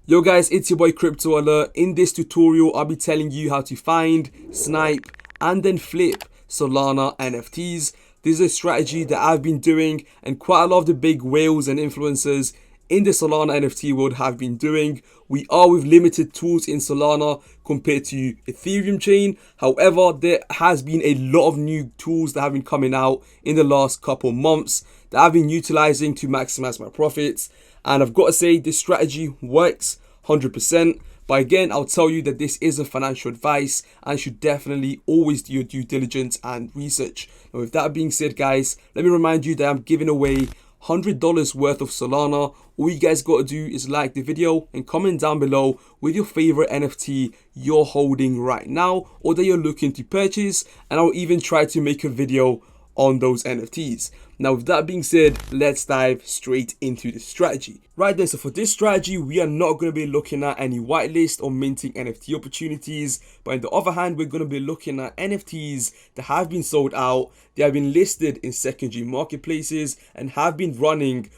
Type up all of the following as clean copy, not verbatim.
Yo guys, it's your boy Crypto Alert. In this tutorial, I'll be telling you how to find, snipe, and then flip Solana NFTs. This is a strategy that I've been doing and quite a lot of the big whales and influencers in the Solana NFT world have been doing. We are with limited tools in Solana compared to Ethereum chain. However, there has been a lot of new tools that have been coming out in the last couple months that I've been utilizing to maximize my profits. And I've got to say, this strategy works 100%. But again, I'll tell you that this isn't financial advice and you should definitely always do your due diligence and research. Now, with that being said, guys, let me remind you that I'm giving away $100 worth of Solana. All you guys got to do is like the video and comment down below with your favorite NFT you're holding right now or that you're looking to purchase, and I'll even try to make a video on those NFTs. Now, with that being said, let's dive straight into the strategy. Right then, so for this strategy, we are not going to be looking at any whitelist or minting NFT opportunities, but on the other hand, we're going to be looking at NFTs that have been sold out, they have been listed in secondary marketplaces, and have been running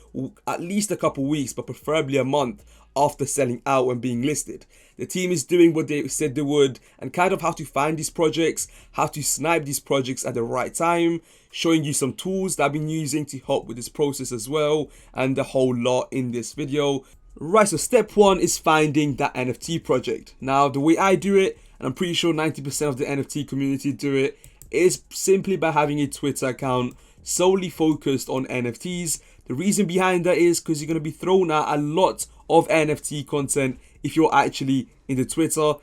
at least a couple weeks, but preferably a month after selling out and being listed. The team is doing what they said they would, and kind of how to find these projects, how to snipe these projects at the right time, showing you some tools that I've been using to help with this process as well, and the whole lot in this video. Right, so step one is finding that NFT project. Now, the way I do it, and I'm pretty sure 90% of the NFT community do it, is simply by having a Twitter account solely focused on NFTs. The reason behind that is because you're going to be thrown at a lot of NFT content if you're actually in the Twitter.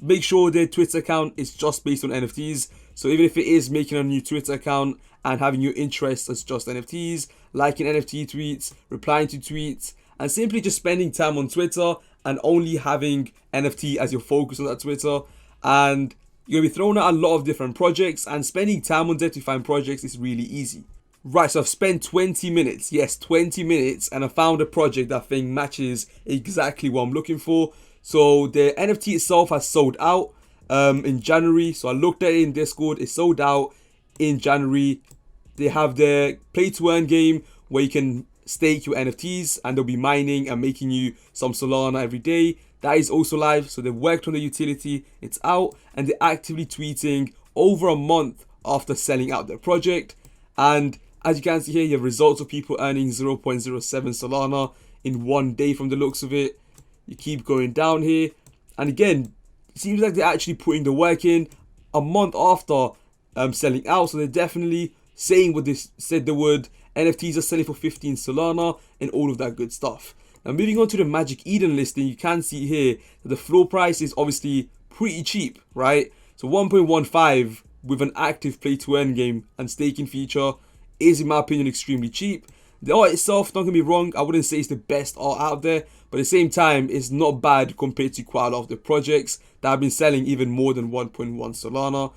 Make sure the Twitter account is just based on NFTs. So even if it is making a new Twitter account and having your interests as just NFTs, liking NFT tweets, replying to tweets, and simply just spending time on Twitter and only having NFT as your focus on that Twitter, and you're going to be thrown at a lot of different projects, and spending time on there to find projects is really easy. Right, so I've spent 20 minutes, yes, 20 minutes, and I found a project that I think matches exactly what I'm looking for. So the NFT itself has sold out in January. So I looked at it in Discord, it sold out in January. They have their play to earn game where you can stake your NFTs and they'll be mining and making you some Solana every day. That is also live, so they've worked on the utility, it's out, and they're actively tweeting over a month after selling out their project. And as you can see here, you have results of people earning 0.07 Solana in one day from the looks of it. You keep going down here. And again, it seems like they're actually putting the work in a month after selling out. So they're definitely saying what they said they would. NFTs are selling for 15 Solana and all of that good stuff. Now, moving on to the Magic Eden listing, you can see here that the floor price is obviously pretty cheap, right? So 1.15 with an active play to earn game and staking feature is, in my opinion, extremely cheap. The art itself, don't get me wrong, I wouldn't say it's the best art out there, but at the same time, it's not bad compared to quite a lot of the projects that have been selling even more than 1.1 Solana.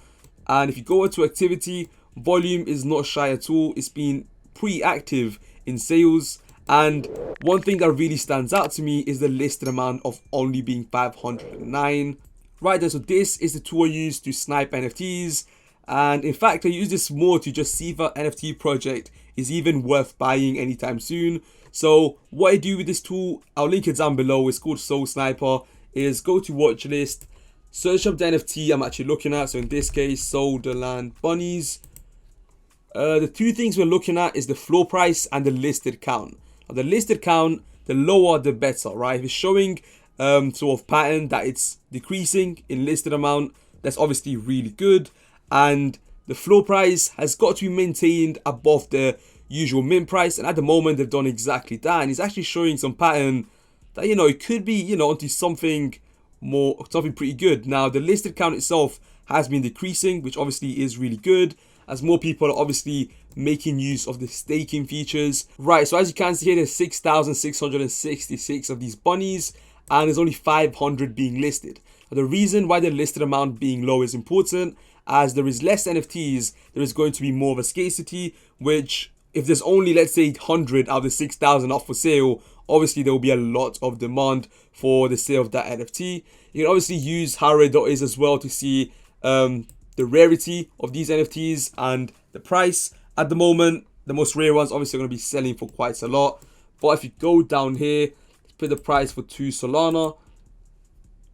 And if you go into activity, volume is not shy at all. It's been pretty active in sales. And one thing that really stands out to me is the listed amount of only being 509. Right then, so this is the tool I use to snipe NFTs. And in fact, I use this more to just see if an NFT project is even worth buying anytime soon. So what I do with this tool, I'll link it down below. It's called Soul Sniper. Is go to watch list, search up the NFT I'm actually looking at. So in this case, Solana Bunnies. The two things we're looking at is the floor price and the listed count. Now, the listed count, the lower the better, right? If it's showing sort of pattern that it's decreasing in listed amount, that's obviously really good. And the floor price has got to be maintained above the usual mint price, and at the moment they've done exactly that, and it's actually showing some pattern that, you know, it could be, you know, onto something more, something pretty good. Now, the listed count itself has been decreasing, which obviously is really good, as more people are obviously making use of the staking features. Right, so as you can see here, there's 6,666 of these bunnies, and there's only 500 being listed. Now, the reason why the listed amount being low is important, as there is less NFTs, there is going to be more of a scarcity, which if there's only, let's say, 100 out of the 6,000 up for sale, obviously there will be a lot of demand for the sale of that NFT. You can obviously use how rare is as well to see the rarity of these NFTs and the price. At the moment, the most rare ones obviously are going to be selling for quite a lot. But if you go down here, put the price for 2 Solana.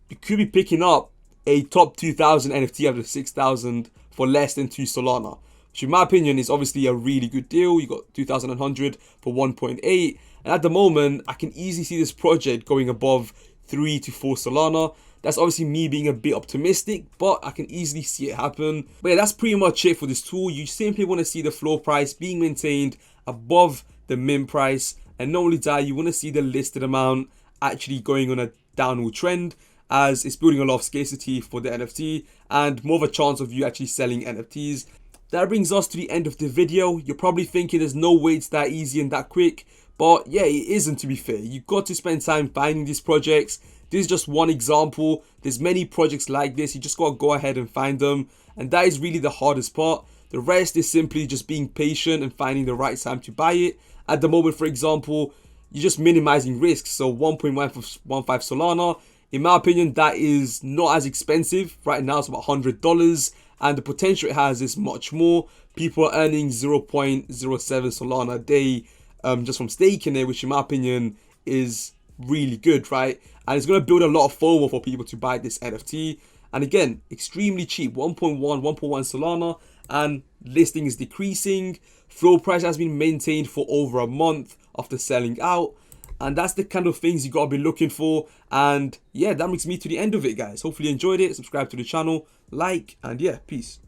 You could be picking up a top 2,000 NFT out of 6,000 for less than 2 Solana, which in my opinion is obviously a really good deal. You got 2,100 for 1.8, and at the moment I can easily see this project going above 3 to 4 Solana. That's obviously me being a bit optimistic, but I can easily see it happen. But yeah, that's pretty much it for this tool. You simply want to see the floor price being maintained above the min price, and not only that, you want to see the listed amount actually going on a downward trend, as it's building a lot of scarcity for the NFT and more of a chance of you actually selling NFTs. That brings us to the end of the video. You're probably thinking there's no way it's that easy and that quick, but yeah, it isn't, to be fair. You've got to spend time finding these projects. This is just one example. There's many projects like this. You just got to go ahead and find them, and that is really the hardest part. The rest is simply just being patient and finding the right time to buy it. At the moment, for example, you're just minimizing risks. So 1.15 Solana, in my opinion, that is not as expensive. Right now, it's about $100, and the potential it has is much more. People are earning 0.07 Solana a day just from staking it, which in my opinion is really good, right? And it's going to build a lot of FOMO for people to buy this NFT. And again, extremely cheap, 1.1 Solana, and listing is decreasing. Floor price has been maintained for over a month after selling out. And that's the kind of things you got to be looking for. And yeah, that brings me to the end of it, guys. Hopefully you enjoyed it. Subscribe to the channel, like, and yeah, peace.